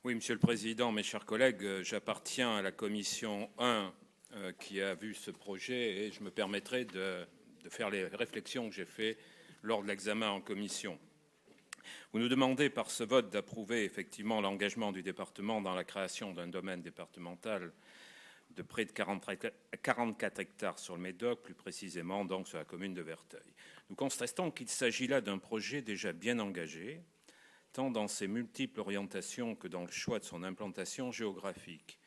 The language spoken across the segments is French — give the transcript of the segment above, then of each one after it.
Oui, Monsieur le Président, mes chers collègues, j'appartiens à la commission 1 qui a vu ce projet et je me permettrai de faire les réflexions que j'ai faites lors de l'examen en commission. Vous nous demandez par ce vote d'approuver effectivement l'engagement du département dans la création d'un domaine départemental de près de 44 hectares sur le Médoc, plus précisément donc sur la commune de Verteuil. Nous constatons qu'il s'agit là d'un projet déjà bien engagé, tant dans ses multiples orientations que dans le choix de son implantation géographique.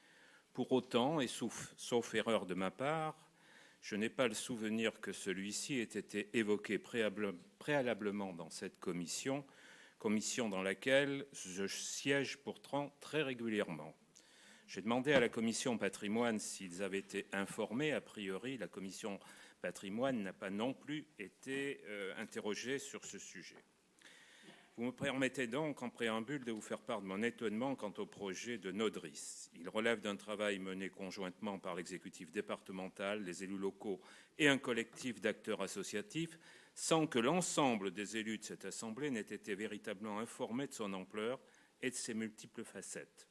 Pour autant, et sauf erreur de ma part, je n'ai pas le souvenir que celui-ci ait été évoqué préalablement dans cette commission dans laquelle je siège pourtant très régulièrement. J'ai demandé à la commission patrimoine s'ils avaient été informés. A priori, la commission patrimoine n'a pas non plus été interrogée sur ce sujet. Vous me permettez donc, en préambule, de vous faire part de mon étonnement quant au projet de Nodris. Il relève d'un travail mené conjointement par l'exécutif départemental, les élus locaux et un collectif d'acteurs associatifs, sans que l'ensemble des élus de cette assemblée n'aient été véritablement informés de son ampleur et de ses multiples facettes.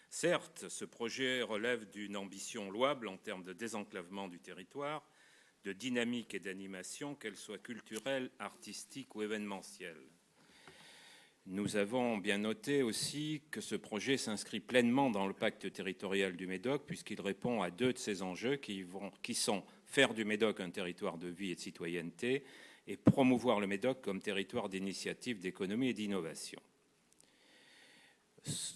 Certes, ce projet relève d'une ambition louable en termes de désenclavement du territoire, de dynamique et d'animation, qu'elle soit culturelle, artistique ou événementielle. Nous avons bien noté aussi que ce projet s'inscrit pleinement dans le pacte territorial du Médoc, puisqu'il répond à deux de ces enjeux qui sont faire du Médoc un territoire de vie et de citoyenneté et promouvoir le Médoc comme territoire d'initiative, d'économie et d'innovation.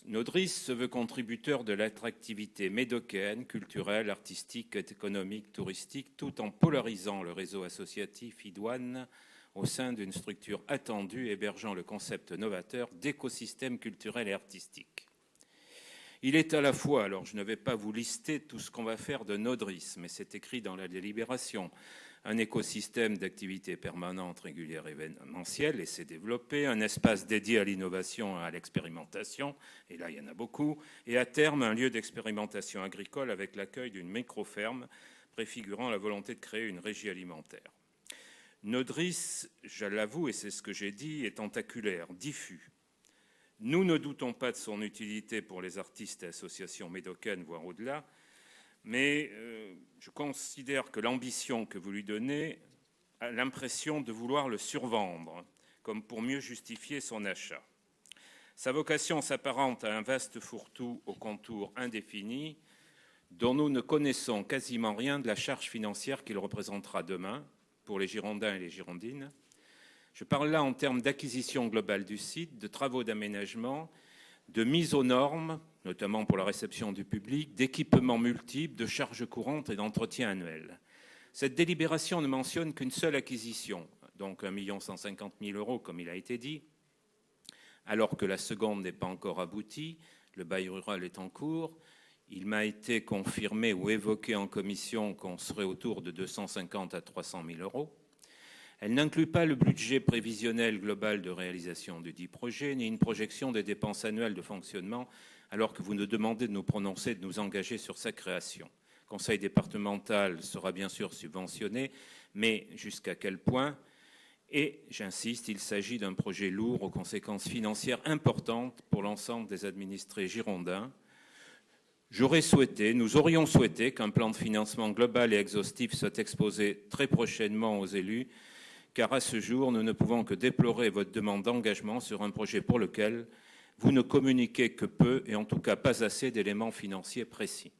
Nodris se veut contributeur de l'attractivité médocaine, culturelle, artistique, économique, touristique, tout en polarisant le réseau associatif idoine au sein d'une structure attendue hébergeant le concept novateur d'écosystème culturel et artistique. Il est à la fois, alors je ne vais pas vous lister tout ce qu'on va faire de Nodris, mais c'est écrit dans la délibération, un écosystème d'activités permanentes, régulières, événementielles, et c'est développé, un espace dédié à l'innovation et à l'expérimentation, et là il y en a beaucoup, et à terme un lieu d'expérimentation agricole avec l'accueil d'une micro-ferme préfigurant la volonté de créer une régie alimentaire. Nodris, je l'avoue, et c'est ce que j'ai dit, est tentaculaire, diffus. Nous ne doutons pas de son utilité pour les artistes et associations médocaines, voire au-delà, mais je considère que l'ambition que vous lui donnez a l'impression de vouloir le survendre, comme pour mieux justifier son achat. Sa vocation s'apparente à un vaste fourre-tout aux contours indéfinis, dont nous ne connaissons quasiment rien de la charge financière qu'il représentera demain pour les Girondins et les Girondines. Je parle là en termes d'acquisition globale du site, de travaux d'aménagement, de mise aux normes, notamment pour la réception du public, d'équipements multiples, de charges courantes et d'entretien annuel. Cette délibération ne mentionne qu'une seule acquisition, donc 1 150 000 € comme il a été dit, alors que la seconde n'est pas encore aboutie, le bail rural est en cours. Il m'a été confirmé ou évoqué en commission qu'on serait autour de 250 à 300 000 €. Elle n'inclut pas le budget prévisionnel global de réalisation du dit projet, ni une projection des dépenses annuelles de fonctionnement, alors que vous nous demandez de nous prononcer, de nous engager sur sa création. Le conseil départemental sera bien sûr subventionné, mais jusqu'à quel point? Et, j'insiste, il s'agit d'un projet lourd aux conséquences financières importantes pour l'ensemble des administrés girondins. Nous aurions souhaité qu'un plan de financement global et exhaustif soit exposé très prochainement aux élus, car à ce jour, nous ne pouvons que déplorer votre demande d'engagement sur un projet pour lequel vous ne communiquez que peu et en tout cas pas assez d'éléments financiers précis.